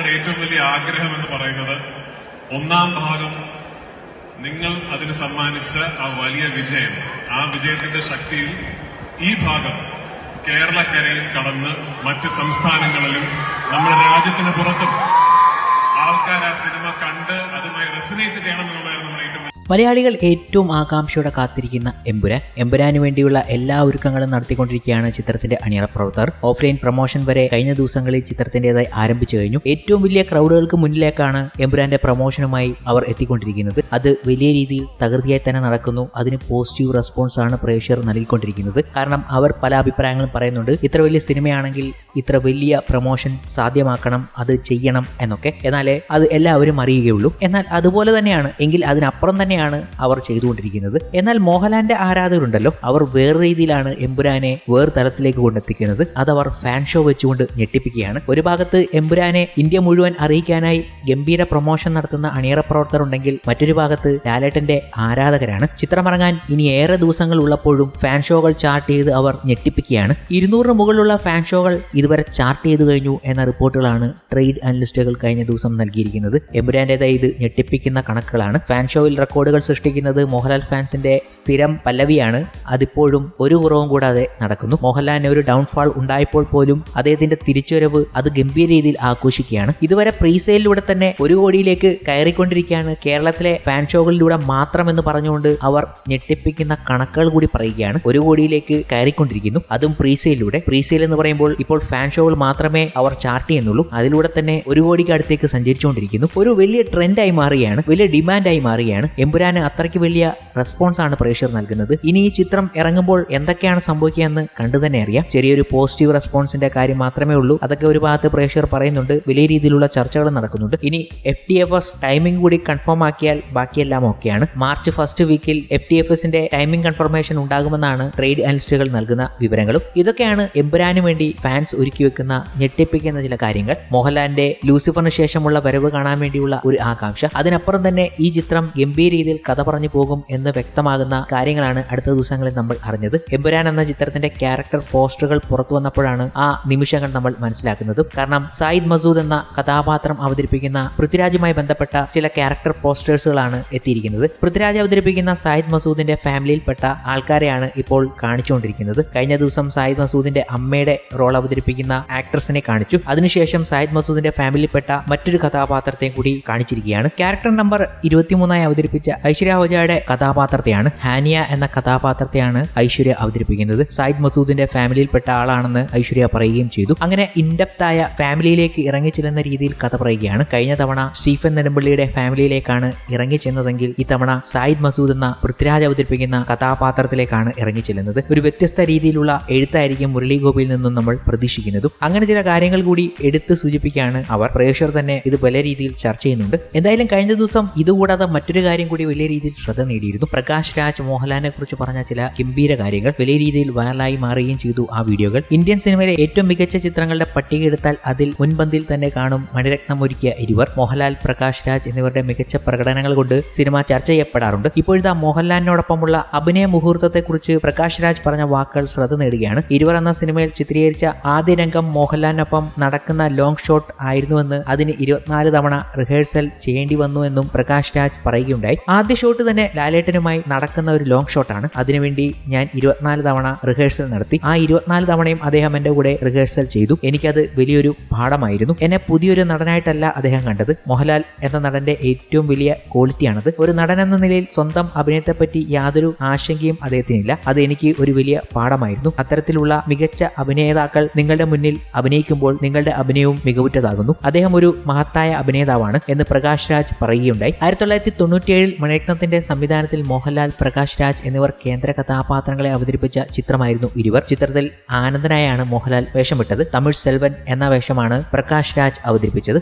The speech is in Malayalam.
മലയാളികളുടെ ഏറ്റവും വലിയ ആഗ്രഹം എന്ന് പറയുന്നത് ഒന്നാം ഭാഗം നിങ്ങൾ അതിന് സമ്മാനിച്ച ആ വലിയ വിജയം, ആ വിജയത്തിന്റെ ശക്തിയിൽ ഈ ഭാഗം കേരളക്കരയിൽ കടന്ന് മറ്റ് സംസ്ഥാനങ്ങളിലും നമ്മുടെ രാജ്യത്തിന് പുറത്തും ആൾക്കാർ ആ സിനിമ കണ്ട് അതുമായി റെസനേറ്റ് ചെയ്യണമെന്നുള്ളതായിരുന്നു നമ്മുടെ ഏറ്റവും മലയാളികൾ ഏറ്റവും ആകാംക്ഷയോടെ കാത്തിരിക്കുന്ന എമ്പുരാന് വേണ്ടിയുള്ള എല്ലാ ഒരുക്കങ്ങളും നടത്തിക്കൊണ്ടിരിക്കുകയാണ് ചിത്രത്തിന്റെ അണിയറ പ്രവർത്തകർ. ഓഫ്ലൈൻ പ്രൊമോഷൻ വരെ കഴിഞ്ഞ ദിവസങ്ങളിൽ ചിത്രത്തിന്റേതായി ആരംഭിച്ചു കഴിഞ്ഞു. ഏറ്റവും വലിയ ക്രൗഡുകൾക്ക് മുന്നിലേക്കാണ് എമ്പുരാന്റെ പ്രൊമോഷനുമായി അവർ എത്തിക്കൊണ്ടിരിക്കുന്നത്. അത് വലിയ രീതിയിൽ തകൃതിയായി തന്നെ നടക്കുന്നു. അതിന് പോസിറ്റീവ് റെസ്പോൺസ് ആണ് പ്രേക്ഷകർ നൽകിക്കൊണ്ടിരിക്കുന്നത്. കാരണം അവർ പല അഭിപ്രായങ്ങളും പറയുന്നുണ്ട്. ഇത്ര വലിയ സിനിമയാണെങ്കിൽ ഇത്ര വലിയ പ്രൊമോഷൻ സാധ്യമാക്കണം, അത് ചെയ്യണം എന്നൊക്കെ. എന്നാലേ അത് എല്ലാവരും അറിയുകയുള്ളൂ. എന്നാൽ അതുപോലെ തന്നെയാണ്, എങ്കിൽ അതിനപ്പുറം തന്നെ അവർ ചെയ്തുകൊണ്ടിരിക്കുന്നത്. എന്നാൽ മോഹൻലാലിന്റെ ആരാധകരുണ്ടല്ലോ, അവർ വേറെ രീതിയിലാണ് എമ്പുരാനെ വേറെ തലത്തിലേക്ക് കൊണ്ടെത്തിക്കുന്നത്. അതവർ ഫാൻ ഷോ വെച്ചുകൊണ്ട് ഞെട്ടിപ്പിക്കുകയാണ്. ഒരു ഭാഗത്ത് എമ്പുരാനെ ഇന്ത്യ മുഴുവൻ അറിയിക്കാനായി ഗംഭീര പ്രൊമോഷൻ നടത്തുന്ന അണിയറ പ്രവർത്തകർ ഉണ്ടെങ്കിൽ മറ്റൊരു ഭാഗത്ത് ലാലേട്ടന്റെ ആരാധകരാണ്. ചിത്രമിറങ്ങാൻ ഇനി ഏറെ ദിവസങ്ങൾ ഉള്ളപ്പോഴും ഫാൻ ഷോകൾ ചാർട്ട് ചെയ്ത് അവർ ഞെട്ടിപ്പിക്കുകയാണ്. 200 മുകളിലുള്ള ഫാൻ ഷോകൾ ഇതുവരെ ചാർട്ട് ചെയ്തു കഴിഞ്ഞു എന്ന റിപ്പോർട്ടുകളാണ് ട്രേഡ് അനലിസ്റ്റുകൾ കഴിഞ്ഞ ദിവസം നൽകിയിരിക്കുന്നത്. എമ്പുരാന്റേതായി ഇത് ഞെട്ടിപ്പിക്കുന്ന കണക്കുകളാണ്. ഫാൻ ഷോയിൽ റെക്കോർഡുകൾ സൃഷ്ടിക്കുന്നത് മോഹൻലാൽ ഫാൻസിന്റെ സ്ഥിരം പല്ലവിയാണ്. അതിപ്പോഴും ഒരു കുറവും കൂടാതെ നടക്കുന്നു. മോഹൻലാലിന് ഒരു ഡൗൺഫാൾ ഉണ്ടായപ്പോൾ പോലും അദ്ദേഹത്തിന്റെ തിരിച്ചുവരവ് അത് ഗംഭീര രീതിയിൽ ആഘോഷിക്കുകയാണ്. ഇതുവരെ പ്രീസെയിലൂടെ തന്നെ 1 കോടിയിലേക്ക് കയറിക്കൊണ്ടിരിക്കുകയാണ്. കേരളത്തിലെ ഫാൻ ഷോകളിലൂടെ മാത്രമെന്ന് പറഞ്ഞുകൊണ്ട് അവർ ഞെട്ടിപ്പിക്കുന്ന കണക്കുകൾ കൂടി പറയുകയാണ്. 1 കോടിയിലേക്ക് കയറിക്കൊണ്ടിരിക്കുന്നു, അതും പ്രീസെയിലൂടെ. പ്രീസെയിൽ എന്ന് പറയുമ്പോൾ ഇപ്പോൾ ഫാൻ ഷോകൾ മാത്രമേ അവർ ചാർട്ട് ചെയ്യുന്നുള്ളൂ. അതിലൂടെ തന്നെ 1 കോടിക്ക് അടുത്തേക്ക് സഞ്ചരിച്ചുകൊണ്ടിരിക്കുന്നു. ഒരു വലിയ ട്രെൻഡായി മാറുകയാണ്, വലിയ ഡിമാൻഡായി മാറുകയാണ്. എമ്പുരാന് അത്രയ്ക്ക് വലിയ റെസ്പോൺസ് ആണ് പ്രേക്ഷകർ നൽകുന്നത്. ഇനി ഈ ചിത്രം ഇറങ്ങുമ്പോൾ എന്തൊക്കെയാണ് സംഭവിക്കുക എന്ന് കണ്ടു തന്നെ അറിയാം. ചെറിയൊരു പോസിറ്റീവ് റെസ്പോൺസിന്റെ കാര്യം മാത്രമേ ഉള്ളൂ. അതൊക്കെ ഒരു ഭാഗത്ത് പ്രേക്ഷകർ പറയുന്നുണ്ട്. വലിയ രീതിയിലുള്ള ചർച്ചകൾ നടക്കുന്നുണ്ട്. ഇനി FTFS ടൈമിംഗ് കൂടി കൺഫേം ആക്കിയാൽ ബാക്കിയെല്ലാം ഓക്കെയാണ്. മാർച്ച് ഫസ്റ്റ് വീക്കിൽ FTFSന്റെ ടൈമിംഗ് കൺഫർമേഷൻ ഉണ്ടാകുമെന്നാണ് ട്രേഡ് അനലിസ്റ്റുകൾ നൽകുന്ന വിവരങ്ങളും. ഇതൊക്കെയാണ് എമ്പുരാന് വേണ്ടി ഫാൻസ് ഒരുക്കി വെക്കുന്ന ഞെട്ടിപ്പിക്കുന്ന ചില കാര്യങ്ങൾ. മോഹൻലാലിന്റെ ലൂസിഫറിന് ശേഷമുള്ള വരവ് കാണാൻ വേണ്ടിയുള്ള ഒരു ആകാംക്ഷ. അതിനപ്പുറം തന്നെ ഈ ചിത്രം ഗംഭീര രീതിയിൽ കഥ പറഞ്ഞു പോകും എന്ന് വ്യക്തമാകുന്ന കാര്യങ്ങളാണ് അടുത്ത ദിവസങ്ങളിൽ നമ്മൾ അറിഞ്ഞത്. എമ്പുരാൻ എന്ന ചിത്രത്തിന്റെ ക്യാരക്ടർ പോസ്റ്ററുകൾ പുറത്തു വന്നപ്പോഴാണ് ആ നിമിഷങ്ങൾ നമ്മൾ മനസ്സിലാക്കുന്നത്. കാരണം സായിദ് മസൂദ് എന്ന കഥാപാത്രം അവതരിപ്പിക്കുന്ന പൃഥ്വിരാജുമായി ബന്ധപ്പെട്ട ചില ക്യാരക്ടർ പോസ്റ്റേഴ്സുകളാണ് എത്തിയിരിക്കുന്നത്. പൃഥ്വിരാജ് അവതരിപ്പിക്കുന്ന സായിദ് മസൂദിന്റെ ഫാമിലിയിൽപ്പെട്ട ആൾക്കാരെയാണ് ഇപ്പോൾ കാണിച്ചുകൊണ്ടിരിക്കുന്നത്. കഴിഞ്ഞ ദിവസം സായിദ് മസൂദിന്റെ അമ്മയുടെ റോൾ അവതരിപ്പിക്കുന്ന ആക്ട്രസിനെ കാണിച്ചു. അതിനുശേഷം സായിദ് മസൂദിന്റെ ഫാമിലിയിൽപ്പെട്ട മറ്റൊരു കഥാപാത്രത്തെയും കൂടി കാണിച്ചിരിക്കുകയാണ്. ക്യാരക്ടർ നമ്പർ 23 അവതരിപ്പിച്ച ഐശ്വര്യ ഓജായുടെ കഥാപാത്രത്തെയാണ്, ഹാനിയ എന്ന കഥാപാത്രത്തെയാണ് ഐശ്വര്യ അവതരിപ്പിക്കുന്നത്. സായിദ് മസൂദിന്റെ ഫാമിലിയിൽപ്പെട്ട ആളാണെന്ന് ഐശ്വര്യ പറയുകയും ചെയ്തു. അങ്ങനെ ഇൻഡെപ്തായ ഫാമിലിയിലേക്ക് ഇറങ്ങിച്ചെല്ലുന്ന രീതിയിൽ കഥ പറയുകയാണ്. കഴിഞ്ഞ തവണ സ്റ്റീഫൻ നെടുമ്പള്ളിയുടെ ഫാമിലിയിലേക്കാണ് ഇറങ്ങിച്ചെന്നതെങ്കിൽ ഇത്തവണ സായിദ് മസൂദ് എന്ന പൃഥ്വിരാജ് അവതരിപ്പിക്കുന്ന കഥാപാത്രത്തിലേക്കാണ് ഇറങ്ങിച്ചെല്ലുന്നത്. ഒരു വ്യത്യസ്ത രീതിയിലുള്ള എഴുത്തായിരിക്കും മുരളി ഗോപിയിൽ നിന്നും നമ്മൾ പ്രതീക്ഷിക്കുന്നതും. അങ്ങനെ ചില കാര്യങ്ങൾ കൂടി എടുത്ത് സൂചിപ്പിക്കുകയാണ് അവർ. പ്രേക്ഷകർ തന്നെ ഇത് പല രീതിയിൽ ചർച്ച ചെയ്യുന്നുണ്ട്. എന്തായാലും കഴിഞ്ഞ ദിവസം ഇതുകൂടാതെ മറ്റൊരു കാര്യം കൂടി വലിയ രീതിയിൽ ശ്രദ്ധ നേടിയിരുന്നു. പ്രകാശ് രാജ് മോഹൻലാലിനെ കുറിച്ച് പറഞ്ഞ ചില ഗംഭീര കാര്യങ്ങൾ വലിയ രീതിയിൽ വൈറലായി മാറുകയും ചെയ്തു. ആ വീഡിയോകൾ ഇന്ത്യൻ സിനിമയിലെ ഏറ്റവും മികച്ച ചിത്രങ്ങളുടെ പട്ടിക എടുത്താൽ അതിൽ മുൻപന്തിയിൽ തന്നെ കാണും മണിരത്നം ഒരുക്കിയ ഇരുവർ. മോഹൻലാൽ, പ്രകാശ് രാജ് എന്നിവരുടെ മികച്ച പ്രകടനങ്ങൾ കൊണ്ട് സിനിമ ചർച്ച ചെയ്യപ്പെടാറുണ്ട്. ഇപ്പോഴത്തെ മോഹൻലാലിനോടൊപ്പമുള്ള അഭിനയ മുഹൂർത്തത്തെക്കുറിച്ച് പ്രകാശ് രാജ് പറഞ്ഞ വാക്കുകൾ ശ്രദ്ധ നേടുകയാണ്. ഇരുവർ എന്ന സിനിമയിൽ ചിത്രീകരിച്ച ആദ്യ രംഗം മോഹൻലാലിനൊപ്പം നടക്കുന്ന ലോങ് ഷോട്ട് ആയിരുന്നുവെന്ന് അതിന് 24 തവണ റിഹേഴ്സൽ ചെയ്യേണ്ടി വന്നുവെന്നും പ്രകാശ് രാജ് പറയുകയുണ്ടായി. ആദ്യ ഷോട്ട് തന്നെ ലാലേട്ടനുമായി നടക്കുന്ന ഒരു ലോങ് ഷോട്ടാണ്. അതിനുവേണ്ടി ഞാൻ 24 തവണ റിഹേഴ്സൽ നടത്തി. ആ 24 തവണയും അദ്ദേഹം എന്റെ കൂടെ റിഹേഴ്സൽ ചെയ്തു. എനിക്കത് വലിയൊരു പാഠമായിരുന്നു. എന്നെ പുതിയൊരു നടനായിട്ടല്ല അദ്ദേഹം കണ്ടത്. മോഹൻലാൽ എന്ന നടന്റെ ഏറ്റവും വലിയ ക്വാളിറ്റിയാണത്. ഒരു നടൻ എന്ന നിലയിൽ സ്വന്തം അഭിനയത്തെപ്പറ്റി യാതൊരു ആശങ്കയും അദ്ദേഹത്തിനില്ല. അത് എനിക്ക് ഒരു വലിയ പാഠമായിരുന്നു. അത്തരത്തിലുള്ള മികച്ച അഭിനേതാക്കൾ നിങ്ങളുടെ മുന്നിൽ അഭിനയിക്കുമ്പോൾ നിങ്ങളുടെ അഭിനയവും മികവുറ്റതാകുന്നു. അദ്ദേഹം ഒരു മഹത്തായ അഭിനേതാവാണ് എന്ന് പ്രകാശ് രാജ് പറയുകയുണ്ടായി. 1997 മണിരത്നത്തിന്റെ സംവിധാനത്തിൽ മോഹൻലാൽ, പ്രകാശ് രാജ് എന്നിവർ കേന്ദ്ര കഥാപാത്രങ്ങളെ അവതരിപ്പിച്ച ചിത്രമായിരുന്നു ഇരുവർ. ചിത്രത്തിൽ ആനന്ദനായാണ് മോഹൻലാൽ വേഷമിട്ടത്. തമിഴ് സെൽവൻ എന്ന വേഷമാണ് പ്രകാശ് രാജ് അവതരിപ്പിച്ചത്.